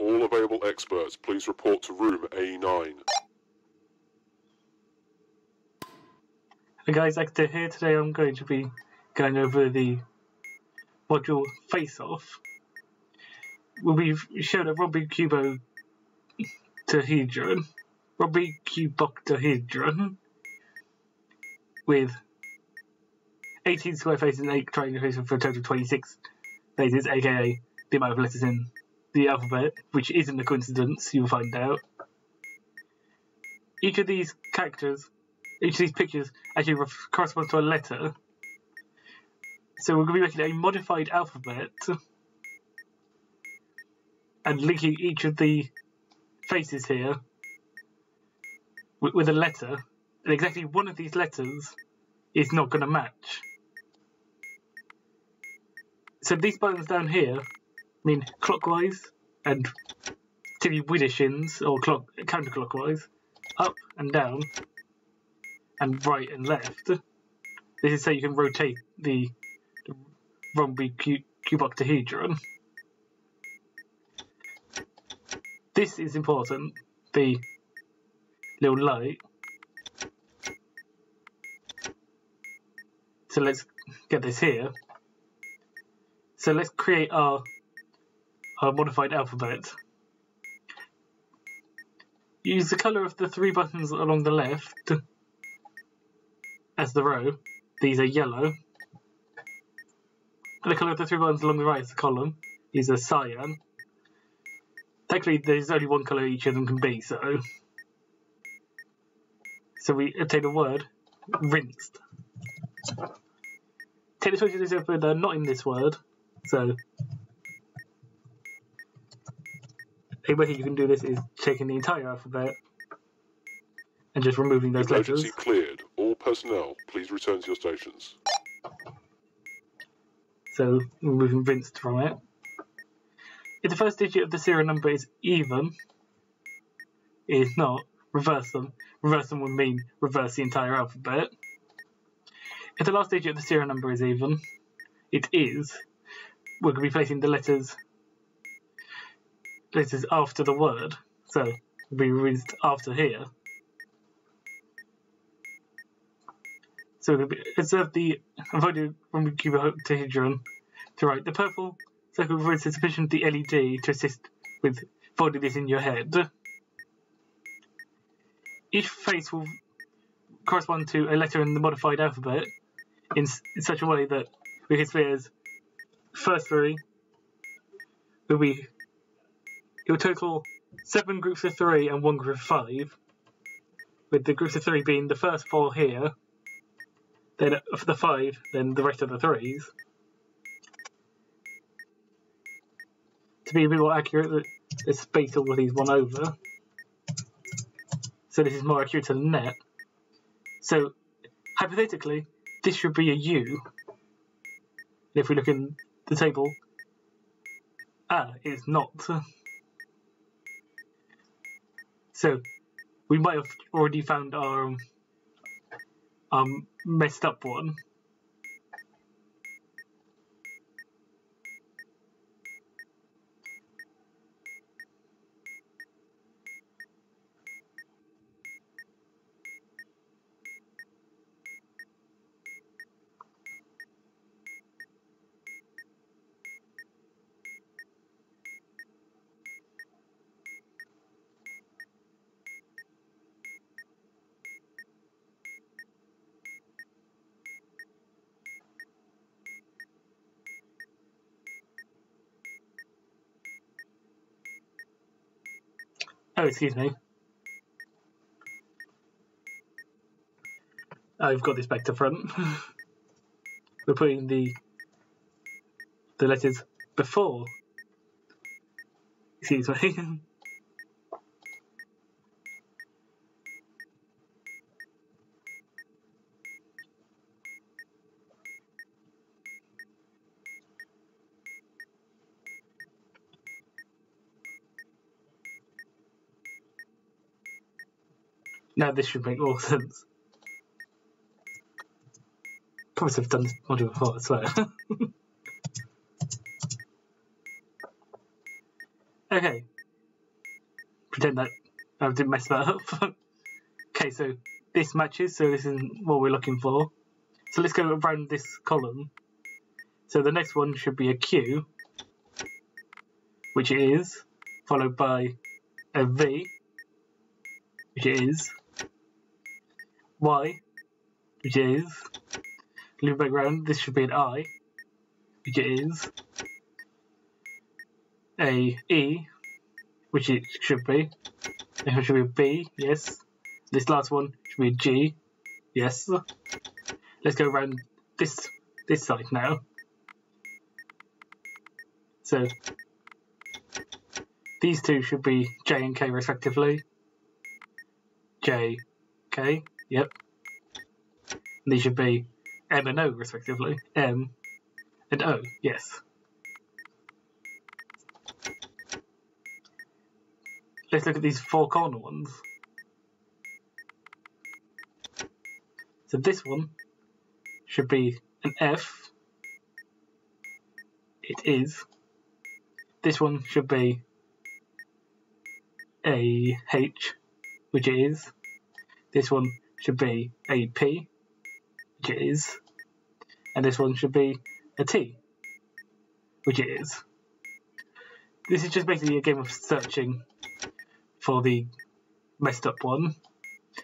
All available experts, please report to room A9. Hey guys, Hector here. Today I'm going to be going over the module Face-Off. We've shown a rhombic-cuboctahedron with 18 square faces and 8 triangular faces for a total of 26 faces, aka the amount of letters in the alphabet, which isn't a coincidence, you'll find out. Each of these pictures actually corresponds to a letter. So we're going to be making a modified alphabet and linking each of the faces here with a letter, and exactly one of these letters is not going to match. So these buttons down here mean clockwise and TV widdershins, or counterclockwise, up and down, and right and left. This is so you can rotate the rhombic-cuboctahedron. This is important, the little light. So let's get this here. So let's create our modified alphabet. Use the colour of the 3 buttons along the left as the row. These are yellow. And the colour of the 3 buttons along the right is the column. These are cyan. Technically, there's only one colour each of them can be, so we obtain a word, rinsed. Take the choices if they're not in this word, so a way you can do this is taking the entire alphabet and just removing those letters. Emergency cleared. All personnel, please return to your stations. So, removing rinsed from it. If the first digit of the serial number is even, it is not, reverse them. Reverse them would mean reverse the entire alphabet. If the last digit of the serial number is even, it is, we're going to be placing the letters after the word. So, it'll be rinsed after here. So we're going to observe the avoided rhombic-cuboctahedron to write. The purple circle represents the position of the LED to assist with folding this in your head. Each face will correspond to a letter in the modified alphabet in such a way that we can say as first 3 will be, it will total 7 groups of 3 and 1 group of 5, with the groups of 3 being the first 4 here, then for the 5, then the rest of the 3s. To be a bit more accurate, let's space all of these 1 over. So this is more accurate than that. So, hypothetically, this should be a U. And if we look in the table, it's not. So, we might have already found our messed up one. Oh, excuse me. I've got this back to front. We're putting the letters before. Excuse me. Now this should make more sense. Probably have done this module before, I swear. Okay, pretend that I didn't mess that up. Okay, so this matches, so this is what we're looking for. So let's go around this column. So the next one should be a Q, which it is, followed by a V, which it is, Y, which it is, loop back around, this should be an I, which it is, a E, which it should be, and it should be a B, yes, this last one should be a G, yes. Let's go around this side now. So these two should be J and K respectively. J, K, yep. And these should be M and O respectively. M and O, yes. Let's look at these four corner ones. So this one should be an F. It is. This one should be a H, which it is. This one should be a P, which it is. And this one should be a T, which it is. This is just basically a game of searching for the messed up one.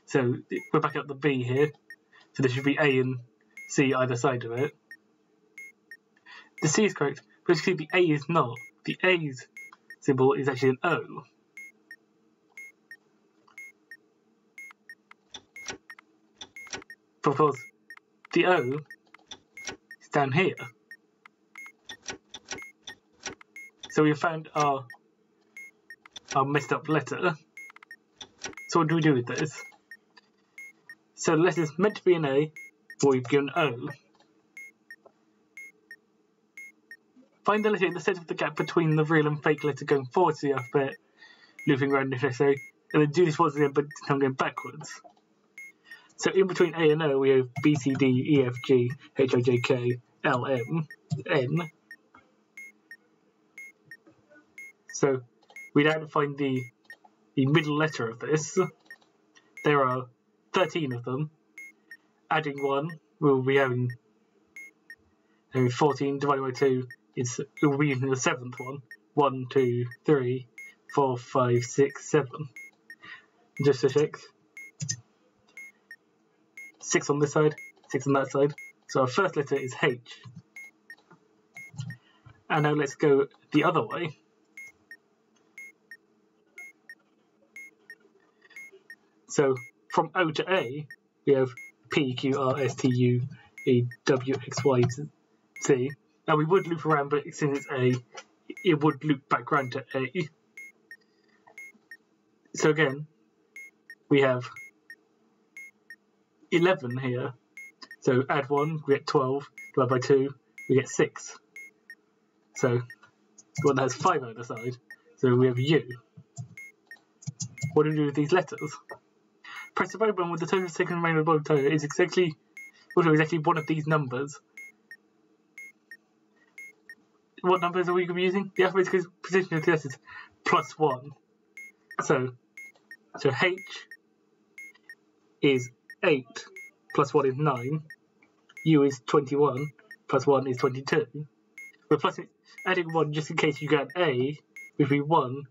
So we're back at the B here. So there should be A and C either side of it. The C is correct, but you see the A is not. The A's symbol is actually an O. But of course, the O is down here. So we found our messed up letter. So what do we do with this? So the letter is meant to be an A, but we've given O. Find the letter in the centre of the gap between the real and fake letter going forward to the alphabet, looping around if necessary, and then do this once again, but now going backwards. So in between A and O, we have B, C, D, E, F, G, H, I, J, K, L, M, N. So we now have to find the middle letter of this. There are 13 of them. Adding 1, we'll be having 14 divided by 2. We'll be using the 7th one. 1, 2, 3, 4, 5, 6, 7. Just to check. 6 on this side, 6 on that side. So our first letter is H. And now let's go the other way. So from O to A, we have P, Q, R, S, T, U, E, W, X, Y, Z. Now we would loop around, but since it's A, it would loop back around to A. So again, we have 11 here. So add 1, we get 12, divided by 2, we get 6. So the one that has 5 on the side, so we have U. What do we do with these letters? Press the red button with the total second remaining above the total is exactly one of these numbers. What numbers are we going to be using? The alphabetical position of the letters plus 1. So H is 8 plus 1 is 9. U is 21 plus 1 is 22. We're adding 1 just in case you get A, which would be 1,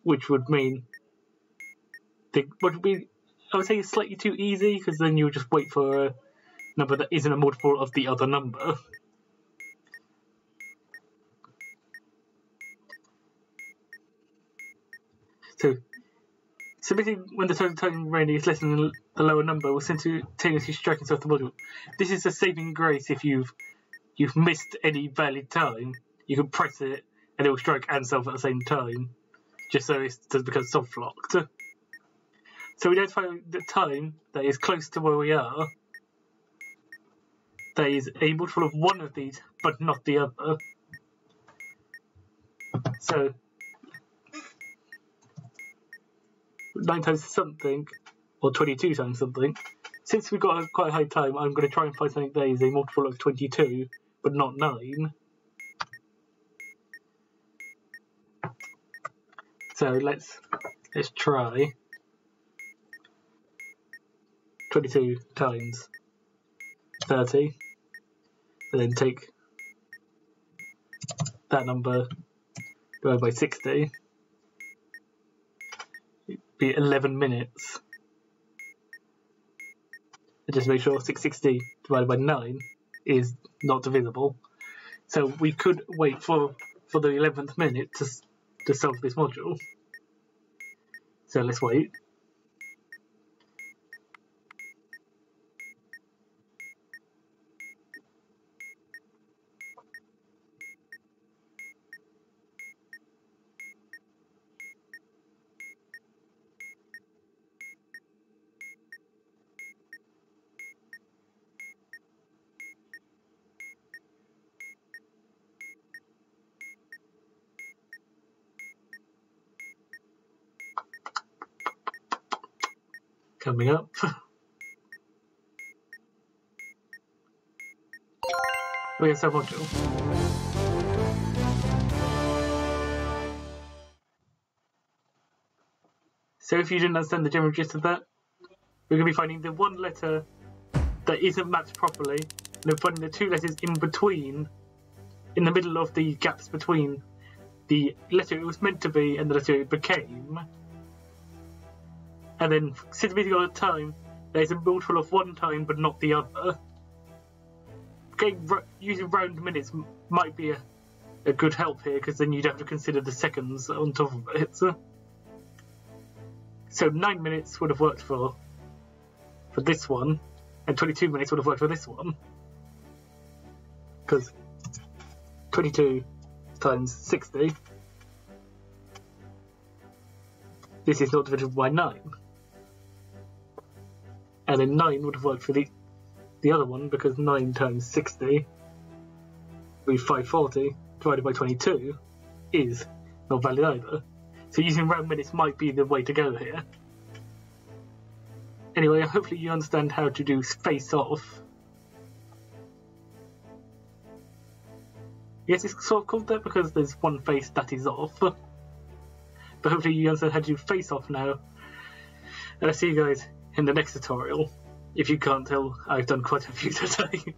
which would mean I would say it's slightly too easy, because then you would just wait for a number that isn't a multiple of the other number. So basically, when the total time remaining is less than the lower number, we'll simultaneously strike itself the module. This is a saving grace if you've missed any valid time. You can press it and it will strike and self at the same time, just so it doesn't become soft locked. So we identify the time that is close to where we are. That is a multiple of one of these, but not the other. So 9 times something, or 22 times something. Since we've got quite a high time, I'm going to try and find something that is a multiple of 22, but not 9. So let's Let's try 22 times 30, and then take that number divided by 60. It'd be 11 minutes. And just make sure 660 divided by 9 is not divisible. So we could wait for the 11th minute to solve this module. So let's wait. Coming up. We have some module. So if you didn't understand the general gist of that, we're going to be finding the one letter that isn't mapped properly, and then finding the two letters in between, in the middle of the gaps between the letter it was meant to be and the letter it became. And then, since meeting all the time, there's a multiple of one time but not the other. Okay, using round minutes might be a good help here, because then you'd have to consider the seconds on top of it. So 9 minutes would have worked for this one, and 22 minutes would have worked for this one. Because 22 times 60, this is not divisible by 9. And then 9 would have worked for the other one, because 9 times 60 would be 540 divided by 22 is not valid either. So using round minutes might be the way to go here. Anyway, hopefully you understand how to do face off. Yes, it's sort of called that because there's one face that is off. But hopefully you understand how to do face off now. And I'll see you guys in the next tutorial. If you can't tell, I've done quite a few today.